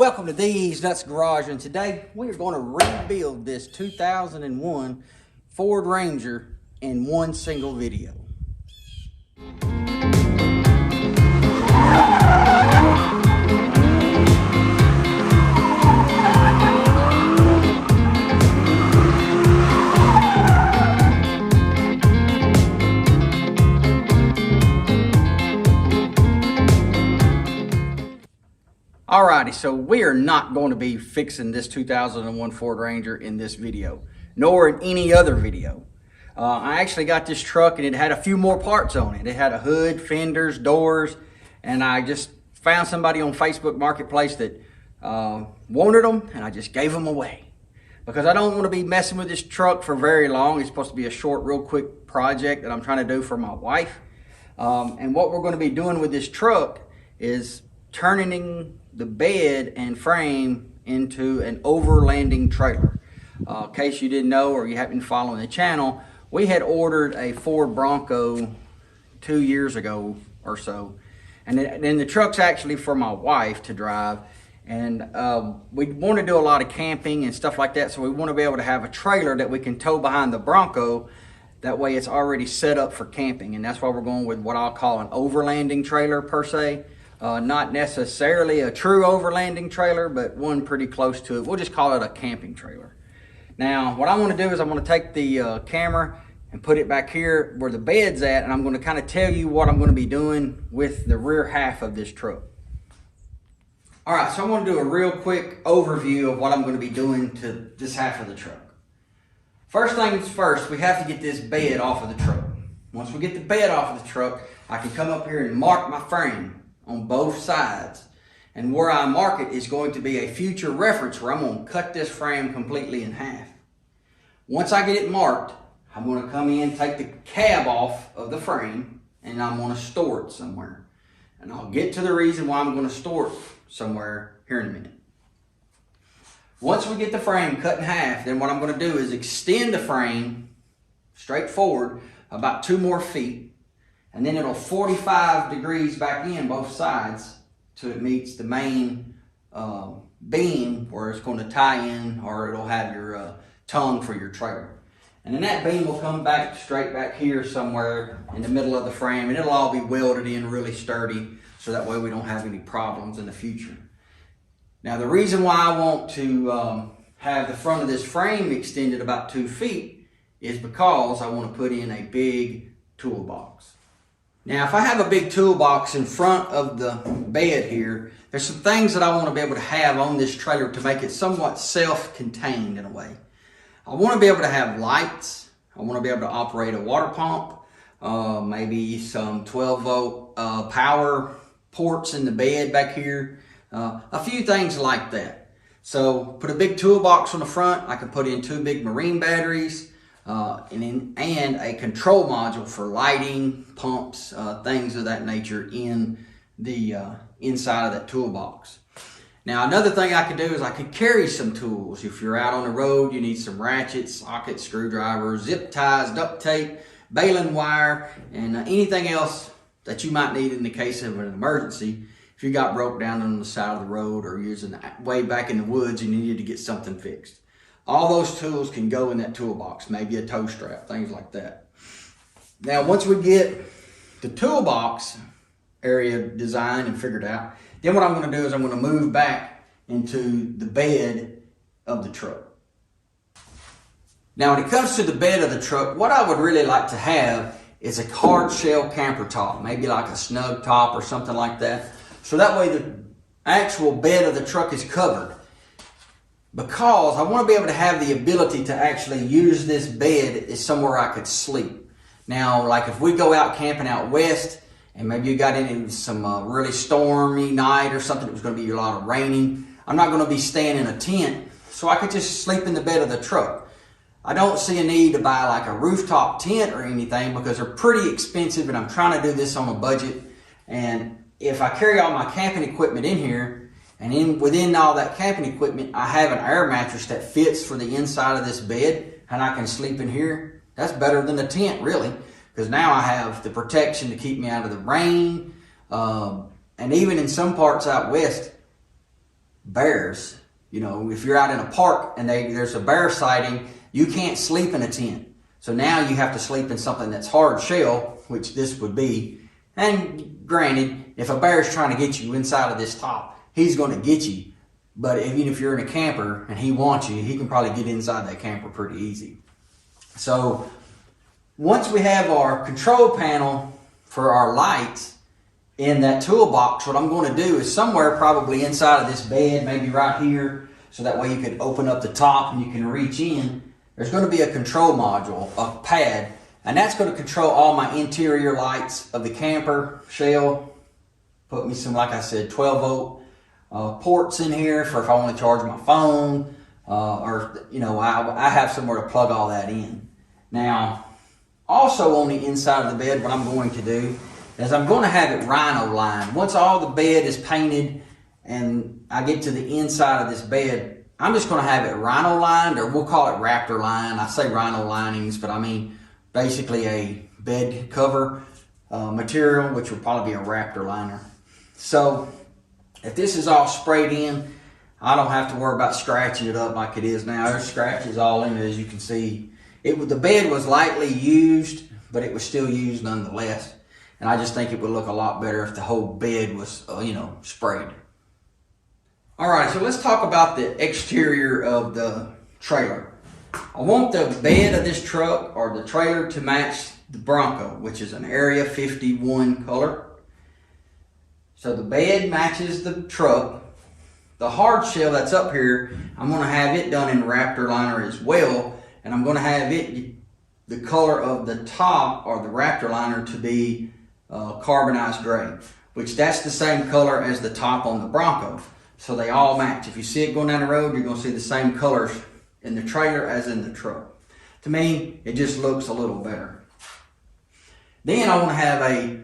Welcome to These Nuts Garage, and today we are going to rebuild this 2001 Ford Ranger in one single video. Alrighty, so we are not going to be fixing this 2001 Ford Ranger in this video, nor in any other video. I actually got this truck and it had a few more parts on it. It had a hood, fenders, doors, and I just found somebody on Facebook Marketplace that wanted them, and I just gave them away. Because I don't want to be messing with this truck for very long. It's supposed to be a short, real quick project that I'm trying to do for my wife. And what we're going to be doing with this truck is turning the bed and frame into an overlanding trailer. In case you didn't know or you haven't been following the channel, we had ordered a Ford Bronco 2 years ago or so, and then the truck's actually for my wife to drive, and we want to do a lot of camping and stuff like that, so we want to be able to have a trailer that we can tow behind the Bronco. That way it's already set up for camping, and that's why we're going with what I'll call an overlanding trailer per se. Not necessarily a true overlanding trailer, but one pretty close to it. We'll just call it a camping trailer. Now, what I want to do is I'm going to take the camera and put it back here where the bed's at, and I'm going to kind of tell you what I'm going to be doing with the rear half of this truck. All right, so I'm going to do a real quick overview of what I'm going to be doing to this half of the truck. First things first, we have to get this bed off of the truck. Once we get the bed off of the truck, I can come up here and mark my frame on both sides, and where I mark it is going to be a future reference where I'm going to cut this frame completely in half. Once I get it marked, I'm going to come in, take the cab off of the frame, and I'm going to store it somewhere. And I'll get to the reason why I'm going to store it somewhere here in a minute. Once we get the frame cut in half, then what I'm going to do is extend the frame straight forward about 2 more feet. And then it'll 45 degrees back in both sides till it meets the main beam where it's going to tie in, or it'll have your tongue for your trailer. And then that beam will come back straight back here somewhere in the middle of the frame, and it'll all be welded in really sturdy, so that way we don't have any problems in the future. Now, the reason why I want to have the front of this frame extended about 2 feet is because I want to put in a big toolbox. Now, if I have a big toolbox in front of the bed here, there's some things that I want to be able to have on this trailer to make it somewhat self-contained in a way. I want to be able to have lights. I want to be able to operate a water pump, maybe some 12-volt power ports in the bed back here, a few things like that. So put a big toolbox on the front. I can put in 2 big marine batteries, and a control module for lighting, pumps, things of that nature in the inside of that toolbox. Now, another thing I could do is I could carry some tools. If you're out on the road, you need some ratchets, sockets, screwdrivers, zip ties, duct tape, baling wire, and anything else that you might need in the case of an emergency. If you got broke down on the side of the road or using way back in the woods and you needed to get something fixed. All those tools can go in that toolbox, maybe a tow strap, things like that. Now, once we get the toolbox area designed and figured out, then what I'm going to do is I'm going to move back into the bed of the truck. Now, when it comes to the bed of the truck, what I would really like to have is a hard shell camper top, maybe like a snug top or something like that. So that way the actual bed of the truck is covered. Because I want to be able to have the ability to actually use this bed as somewhere I could sleep. Now, like if we go out camping out west, and maybe you got into some really stormy night or something, it was going to be a lot of raining, I'm not going to be staying in a tent, so I could just sleep in the bed of the truck. I don't see a need to buy like a rooftop tent or anything because they're pretty expensive, and I'm trying to do this on a budget. And if I carry all my camping equipment in here, and within all that camping equipment, I have an air mattress that fits for the inside of this bed, and I can sleep in here. That's better than a tent, really, because now I have the protection to keep me out of the rain. And even in some parts out west, bears. You know, if you're out in a park and there's a bear sighting, you can't sleep in a tent. So now you have to sleep in something that's hard shell, which this would be. And granted, if a bear is trying to get you inside of this top, he's going to get you. But even if you're in a camper and he wants you, he can probably get inside that camper pretty easy. So once we have our control panel for our lights in that toolbox, what I'm going to do is somewhere probably inside of this bed, maybe right here, so that way you can open up the top and you can reach in. There's going to be a control module, a pad, and that's going to control all my interior lights of the camper shell. Put me some, like I said, 12 volt ports in here for if I want to charge my phone, or you know, I have somewhere to plug all that in. Now, also on the inside of the bed, what I'm going to do is I'm going to have it rhino lined. Once all the bed is painted and I get to the inside of this bed, I'm just going to have it rhino lined, or we'll call it raptor line. I say rhino linings, but I mean basically a bed cover material, which would probably be a raptor liner. So if this is all sprayed in, I don't have to worry about scratching it up like it is now. There's scratches all in it, as you can see. The bed was lightly used, but it was still used nonetheless. And I just think it would look a lot better if the whole bed was, sprayed. All right, so let's talk about the exterior of the trailer. I want the bed of this truck or the trailer to match the Bronco, which is an Area 51 color. So the bed matches the truck. The hard shell that's up here, I'm going to have it done in Raptor liner as well. And I'm going to have it, the color of the top or the Raptor liner, to be carbonized gray, which that's the same color as the top on the Bronco. So they all match. If you see it going down the road, you're going to see the same colors in the trailer as in the truck. To me, it just looks a little better. Then I want to have a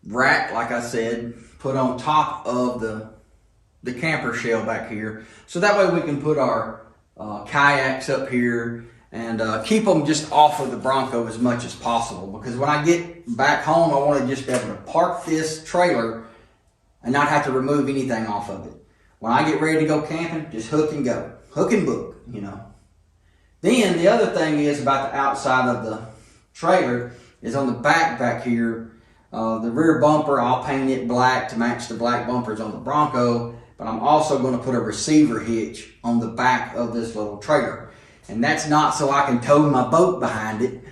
rack, like I said, put on top of the camper shell back here. So that way we can put our kayaks up here and keep them just off of the Bronco as much as possible. Because when I get back home, I want to just be able to park this trailer and not have to remove anything off of it. When I get ready to go camping, just hook and go. Hook and book, you know. Then the other thing is about the outside of the trailer is on the back here. The rear bumper, I'll paint it black to match the black bumpers on the Bronco. But I'm also going to put a receiver hitch on the back of this little trailer. And that's not so I can tow my boat behind it.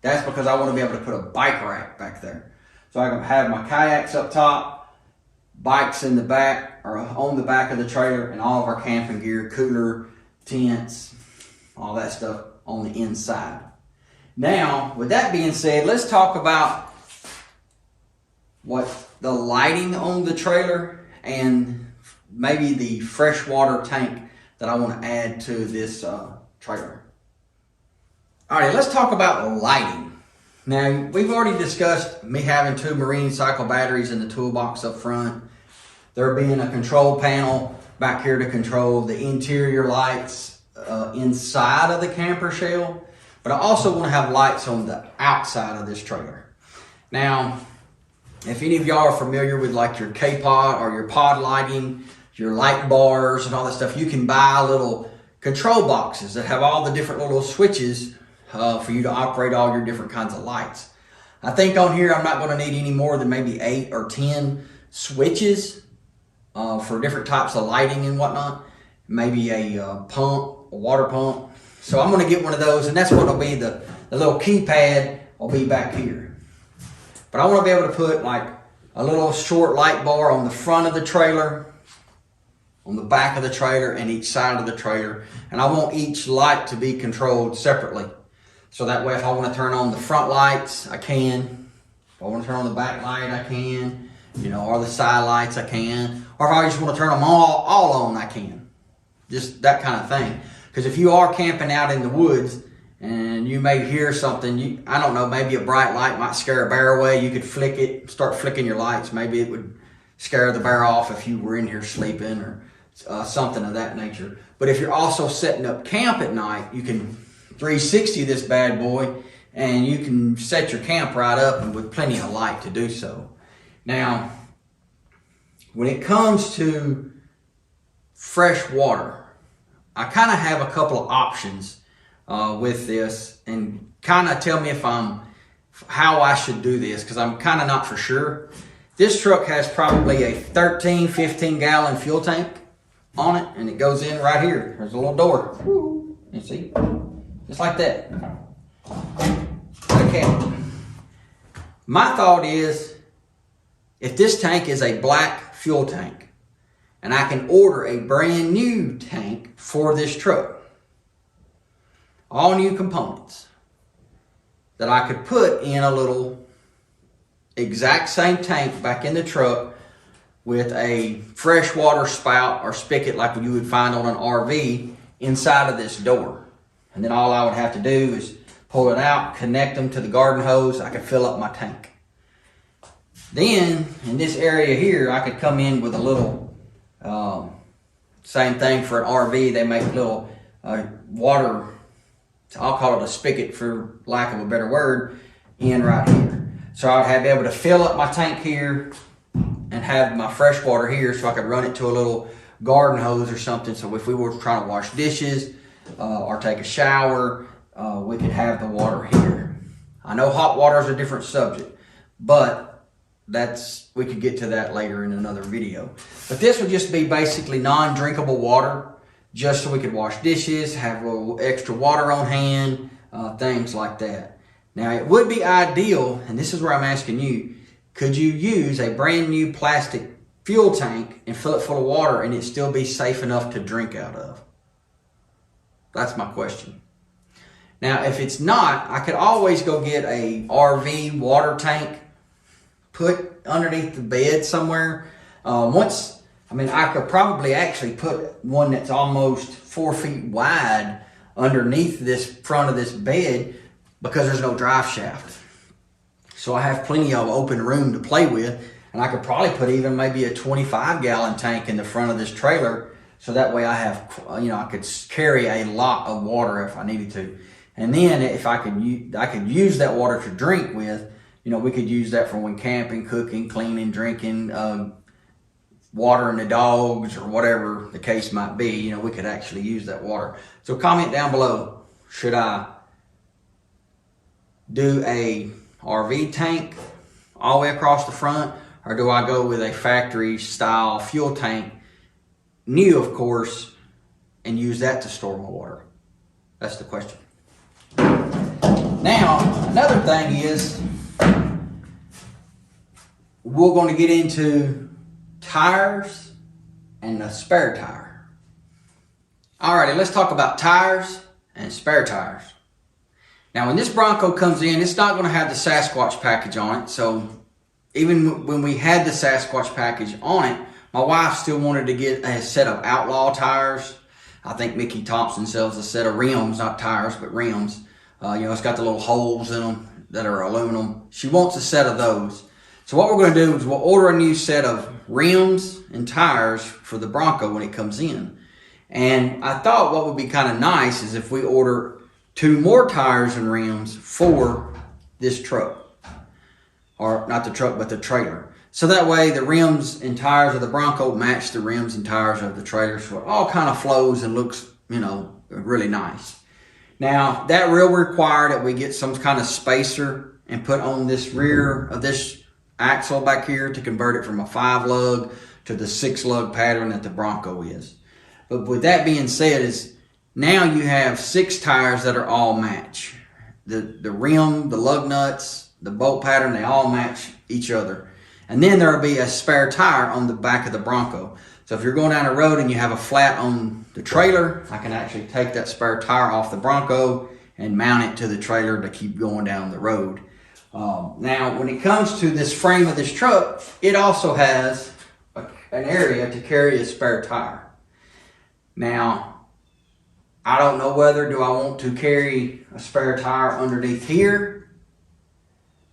That's because I want to be able to put a bike rack back there. So I can have my kayaks up top, bikes in the back or on the back of the trailer, and all of our camping gear, cooler, tents, all that stuff on the inside. Now, with that being said, let's talk about what the lighting on the trailer and maybe the freshwater tank that I want to add to this trailer. All right, let's talk about lighting. Now, we've already discussed me having 2 marine cycle batteries in the toolbox up front. There being a control panel back here to control the interior lights inside of the camper shell. But I also want to have lights on the outside of this trailer. Now, if any of y'all are familiar with like your K-pod or your pod lighting, your light bars and all that stuff, you can buy little control boxes that have all the different little switches for you to operate all your different kinds of lights. I think on here I'm not going to need any more than maybe 8 or 10 switches for different types of lighting and whatnot. Maybe a pump, a water pump. So I'm going to get one of those, and that's what will be the little keypad will be back here. But I want to be able to put like a little short light bar on the front of the trailer, on the back of the trailer, and each side of the trailer. And I want each light to be controlled separately. So that way if I want to turn on the front lights, I can. If I want to turn on the back light, I can. Or the side lights, I can. Or if I just want to turn them all on, I can. Just that kind of thing. Because if you are camping out in the woods and you may hear something, I don't know, maybe a bright light might scare a bear away. You could flick it, start flicking your lights. Maybe it would scare the bear off if you were in here sleeping or something of that nature. But if you're also setting up camp at night, you can 360 this bad boy and you can set your camp right up and with plenty of light to do so. Now, when it comes to fresh water, I kind of have a couple of options with this, and kind of tell me how I should do this, because I'm kind of not for sure. This truck has probably a 13, 15 gallon fuel tank on it, and it goes in right here. There's a little door. You see? Just like that. Okay. My thought is, if this tank is a black fuel tank, and I can order a brand new tank for this truck, all new components, that I could put in a little exact same tank back in the truck with a freshwater spout or spigot like you would find on an RV inside of this door. And then all I would have to do is pull it out, connect them to the garden hose, I could fill up my tank. Then, in this area here, I could come in with a little, same thing for an RV, they make little water, I'll call it a spigot for lack of a better word, in right here. So I'd be able to fill up my tank here and have my fresh water here, so I could run it to a little garden hose or something. So if we were trying to wash dishes or take a shower, we could have the water here. I know hot water is a different subject, but we could get to that later in another video. But this would just be basically non-drinkable water, just so we could wash dishes, have a little extra water on hand, things like that. Now it would be ideal, and this is where I'm asking you, could you use a brand new plastic fuel tank and fill it full of water and it still be safe enough to drink out of? That's my question. Now if it's not, I could always go get a RV water tank, put underneath the bed somewhere. I could probably actually put one that's almost 4 feet wide underneath this front of this bed, because there's no drive shaft. So I have plenty of open room to play with, and I could probably put even maybe a 25 gallon tank in the front of this trailer, so that way I have, I could carry a lot of water if I needed to. And then if I could use that water to drink with, we could use that for when camping, cooking, cleaning, drinking, watering the dogs, or whatever the case might be. We could actually use that water. So comment down below, should I do a RV tank all the way across the front, or do I go with a factory style fuel tank, new of course, and use that to store my water? That's the question. Now, another thing is, we're going to get into tires and a spare tire. Alrighty, let's talk about tires and spare tires. Now when this Bronco comes in, it's not going to have the Sasquatch package on it. So even when we had the Sasquatch package on it, my wife still wanted to get a set of Outlaw tires. I think Mickey Thompson sells a set of rims, not tires, but rims. It's got the little holes in them that are aluminum. She wants a set of those. So what we're going to do is we'll order a new set of rims and tires for the Bronco when it comes in. And I thought what would be kind of nice is if we order 2 more tires and rims for this truck. Or not the truck, but the trailer. So that way the rims and tires of the Bronco match the rims and tires of the trailer. So it all kind of flows and looks, really nice. Now that will require that we get some kind of spacer and put on this rear of this axle back here to convert it from a 5-lug to the 6-lug pattern that the Bronco is. But with that being said, now you have 6 tires that are all match. The rim, the lug nuts, the bolt pattern, they all match each other. And then there will be a spare tire on the back of the Bronco. So if you're going down the road and you have a flat on the trailer, I can actually take that spare tire off the Bronco and mount it to the trailer to keep going down the road. Now, when it comes to this frame of this truck, it also has an area to carry a spare tire. Now, I don't know whether do I want to carry a spare tire underneath here.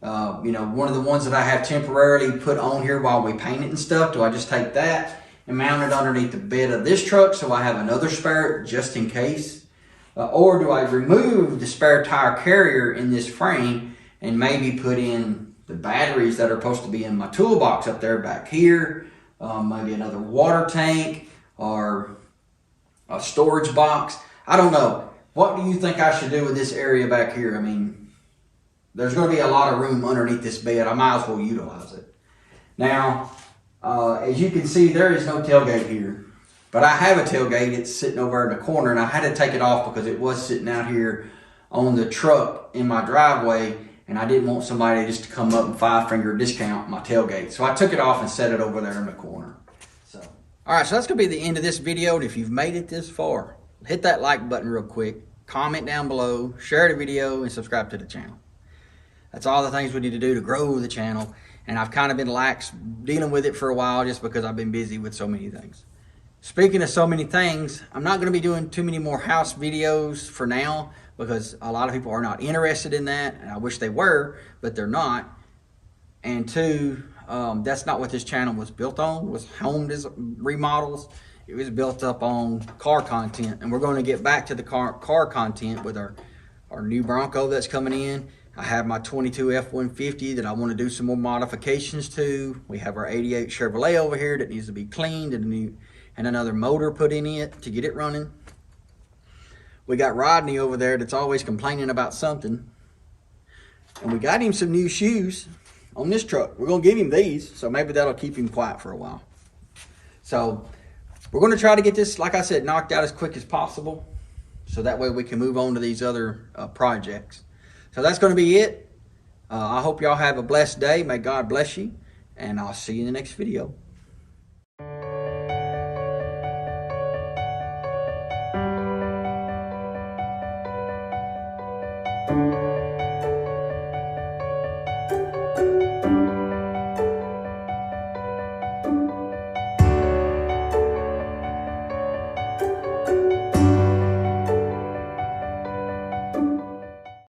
One of the ones that I have temporarily put on here while we paint it and stuff, do I just take that and mount it underneath the bed of this truck so I have another spare just in case? Or do I remove the spare tire carrier in this frame and maybe put in the batteries that are supposed to be in my toolbox up there back here, maybe another water tank or a storage box. I don't know. What do you think I should do with this area back here? I mean, there's going to be a lot of room underneath this bed. I might as well utilize it. Now, as you can see, there is no tailgate here. But I have a tailgate. It's sitting over in the corner, and I had to take it off because it was sitting out here on the truck in my driveway, and I didn't want somebody just to come up and five-finger discount my tailgate. So I took it off and set it over there in the corner. So, all right, so that's going to be the end of this video. And if you've made it this far, hit that like button real quick, comment down below, share the video, and subscribe to the channel. That's all the things we need to do to grow the channel. And I've kind of been lax dealing with it for a while just because I've been busy with so many things. Speaking of so many things, I'm not going to be doing too many more house videos for now because a lot of people are not interested in that. And I wish they were, but they're not. And two, that's not what this channel was built on, was home remodels. It was built up on car content. And we're going to get back to the car content with our new Bronco that's coming in. I have my 22 F-150 that I want to do some more modifications to. We have our 88 Chevrolet over here that needs to be cleaned and another motor put in it to get it running. We got Rodney over there that's always complaining about something. And we got him some new shoes on this truck. We're going to give him these, so maybe that'll keep him quiet for a while. So we're going to try to get this, like I said, knocked out as quick as possible. So that way we can move on to these other projects. So that's going to be it. I hope y'all have a blessed day. May God bless you. And I'll see you in the next video.